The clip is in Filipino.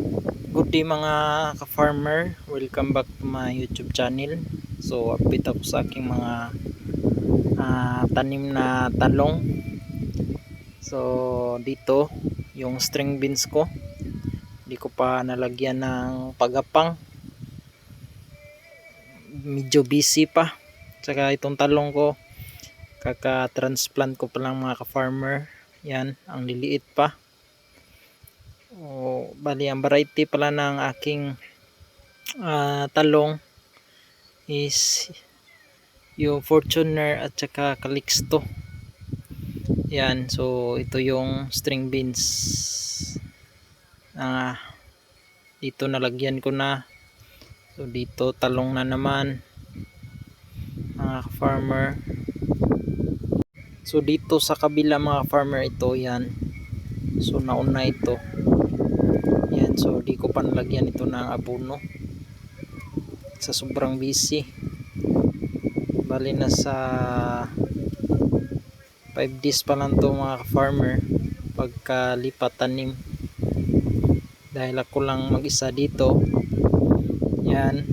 Good day mga ka-farmer, welcome back to my YouTube channel. So update ako sa aking mga tanim na talong. So dito yung string beans ko, hindi ko pa nalagyan ng pagapang, medyo busy pa. Tsaka itong talong ko, kaka-transplant ko pa lang mga ka-farmer. Yan, ang liliit pa. Bali ang variety pala ng aking talong is yung Fortuner at saka Calixto. Yan, so ito yung string beans. Dito nalagyan ko na. So dito talong na naman mga farmer. So dito sa kabila mga farmer, ito yan. So nauna ito. Yan, so di ko pa nalagyan ito ng abono sa sobrang busy. Bali na sa 5 days pa lang to mga farmer pagkalipat tanim, dahil ako lang mag-isa dito. Yan,